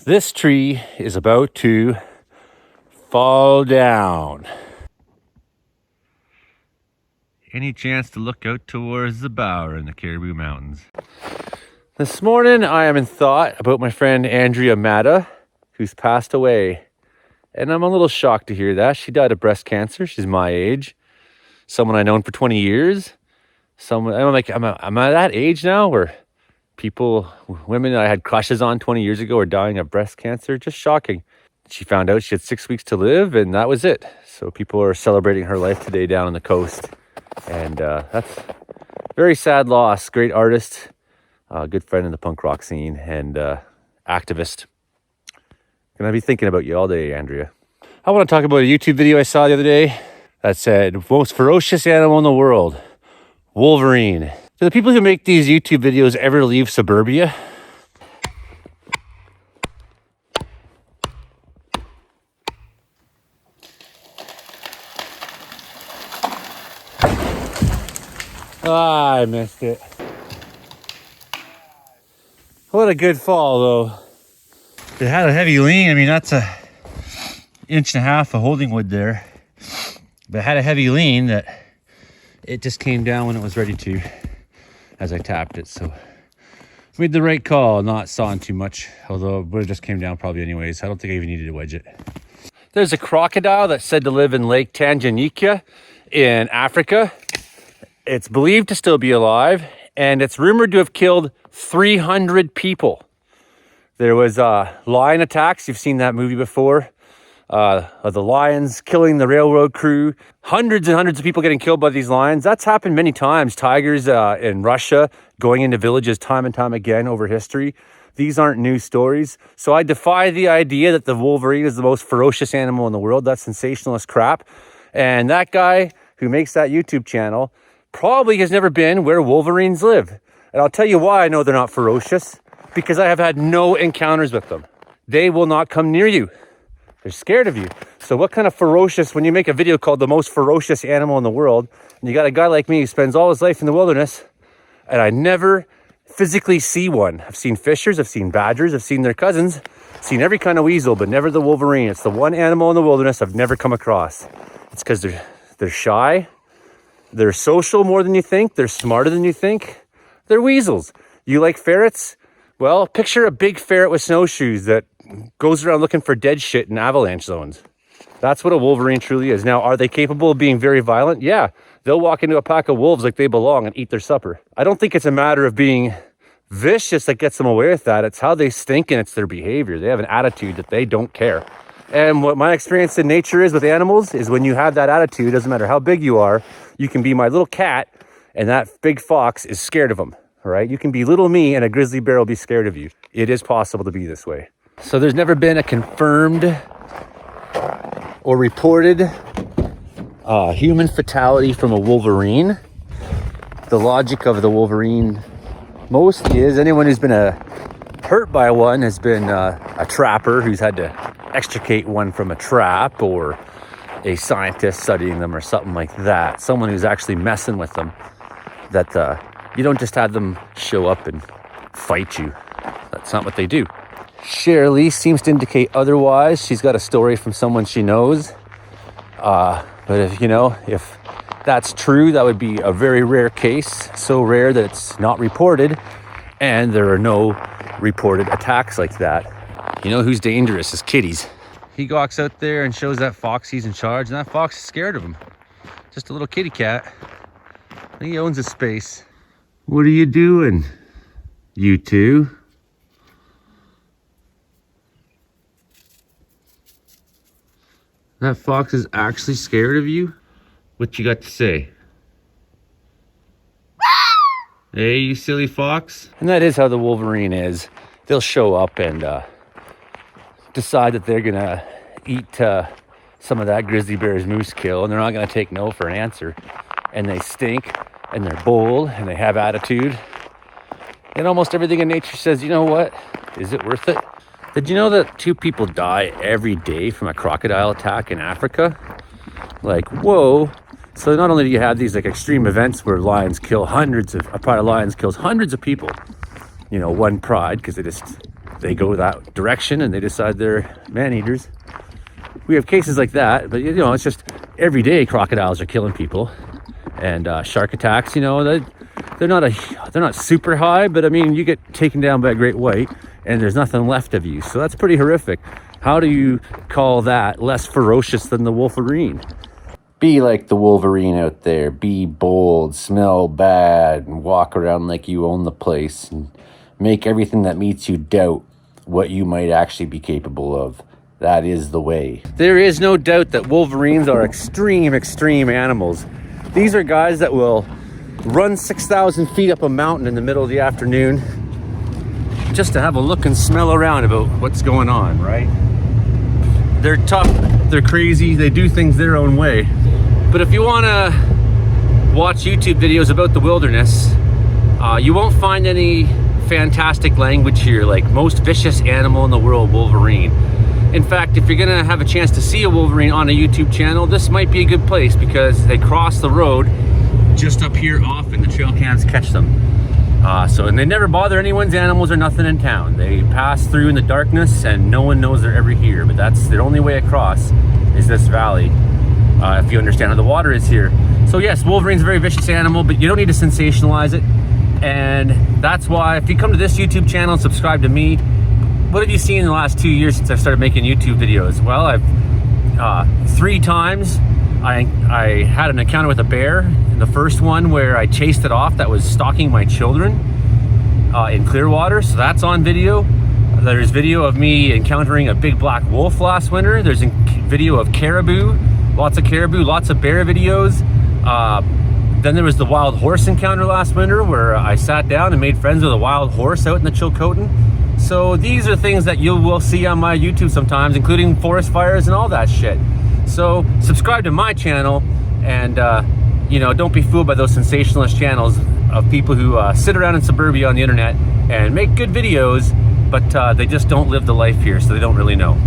This tree is about to fall down. Any chance to look out towards the Bower in the Cariboo Mountains? This morning I am in thought about my friend Andrea Matta, who's passed away. And I'm a little shocked to hear that. She died of breast cancer. She's my age. Someone I've known for 20 years. I'm at that age now where women that I had crushes on 20 years ago are dying of breast cancer. Just shocking. She found out she had 6 weeks to live and that was it. So people are celebrating her life today down on the coast. And that's a very sad loss. Great artist, good friend in the punk rock scene and activist. Gonna be thinking about you all day, Andrea. I want to talk about a YouTube video I saw the other day that said, most ferocious animal in the world, Wolverine. Do the people who make these YouTube videos ever leave suburbia? I missed it. What a good fall, though. It had a heavy lean. I mean, that's a 1.5 inches of holding wood there. But it had a heavy lean that it just came down when it was ready to, as I tapped it. So made the right call, not sawing too much, although it just came down probably anyways. I don't think I even needed to wedge it. There's a crocodile that's said to live in Lake Tanganyika in Africa. It's believed to still be alive, and it's rumored to have killed 300 people. There was lion attacks. You've seen that movie before. Of the lions killing the railroad crew. Hundreds and hundreds of people getting killed by these lions. That's happened many times. Tigers in Russia going into villages time and time again over history. These aren't new stories. So I defy the idea that the Wolverine is the most ferocious animal in the world. That's sensationalist crap. And that guy who makes that YouTube channel probably has never been where Wolverines live. And I'll tell you why I know they're not ferocious. Because I have had no encounters with them. They will not come near you. They're scared of you. So what kind of ferocious, when you make a video called the most ferocious animal in the world, and you got a guy like me who spends all his life in the wilderness, and I never physically see one. I've seen fishers, I've seen badgers, I've seen their cousins, seen every kind of weasel, but never the Wolverine. It's the one animal in the wilderness I've never come across. It's because they're shy, they're social more than you think, they're smarter than you think, they're weasels. You like ferrets? Well, picture a big ferret with snowshoes that goes around looking for dead shit in avalanche zones. That's what a Wolverine truly is. Now, are they capable of being very violent? Yeah. They'll walk into a pack of wolves like they belong and eat their supper. I don't think it's a matter of being vicious that gets them away with that. It's how they stink and it's their behavior. They have an attitude that they don't care. And what my experience in nature is with animals is when you have that attitude, doesn't matter how big you are, you can be my little cat and that big fox is scared of them. All right, you can be little me and a grizzly bear will be scared of you. It is possible to be this way. So there's never been a confirmed or reported human fatality from a Wolverine. The logic of the Wolverine mostly is anyone who's been hurt by one has been a trapper who's had to extricate one from a trap, or a scientist studying them or something like that. Someone who's actually messing with them. That you don't just have them show up and fight you. That's not what they do. Shirley seems to indicate otherwise. She's got a story from someone she knows. But if that's true, that would be a very rare case. So rare that it's not reported. And there are no reported attacks like that. You know who's dangerous is kitties. He walks out there and shows that fox he's in charge, and that fox is scared of him. Just a little kitty cat. He owns his space. What are you doing, you two? That fox is actually scared of you? What you got to say? Hey, you silly fox. And that is how the Wolverine is. They'll show up and decide that they're gonna eat some of that grizzly bear's moose kill, and they're not gonna take no for an answer. And they stink, and they're bold, and they have attitude. And almost everything in nature says, you know what? Is it worth it? Did you know that 2 people die every day from a crocodile attack in Africa? Like, whoa. So not only do you have these like extreme events where lions kill a pride of lions kills hundreds of people, one pride, because they just they go that direction and they decide they're man-eaters. We have cases like that, but you know, it's just every day crocodiles are killing people. And shark attacks, you know, they're not super high, but I mean, you get taken down by a great white and there's nothing left of you. So that's pretty horrific. How do you call that less ferocious than the Wolverine? Be like the Wolverine out there. Be bold, smell bad, and walk around like you own the place. And make everything that meets you doubt what you might actually be capable of. That is the way. There is no doubt that Wolverines are extreme animals. These are guys that will run 6,000 feet up a mountain in the middle of the afternoon just to have a look and smell around about what's going on, right? They're tough, they're crazy, they do things their own way. But if you want to watch YouTube videos about the wilderness, you won't find any fantastic language here, like most vicious animal in the world, Wolverine. In fact, if you're gonna have a chance to see a Wolverine on a YouTube channel, this might be a good place because they cross the road just up here often. The trail cams catch them. And they never bother anyone's animals or nothing in town. They pass through in the darkness and no one knows they're ever here, but that's the only way across is this valley, if you understand how the water is here. So yes, Wolverine's a very vicious animal, but you don't need to sensationalize it. And that's why if you come to this YouTube channel and subscribe to me, what have you seen in the last 2 years since I've started making YouTube videos? Well, I've 3 times I had an encounter with a bear. The first one where I chased it off that was stalking my children in Clearwater, so that's on video. There's video of me encountering a big black wolf last winter. There's a video of caribou, lots of bear videos. Then there was the wild horse encounter last winter where I sat down and made friends with a wild horse out in the Chilcotin. So these are things that you will see on my YouTube sometimes, including forest fires and all that shit. So subscribe to my channel and you know, don't be fooled by those sensationalist channels of people who sit around in suburbia on the internet and make good videos, but they just don't live the life here, so they don't really know.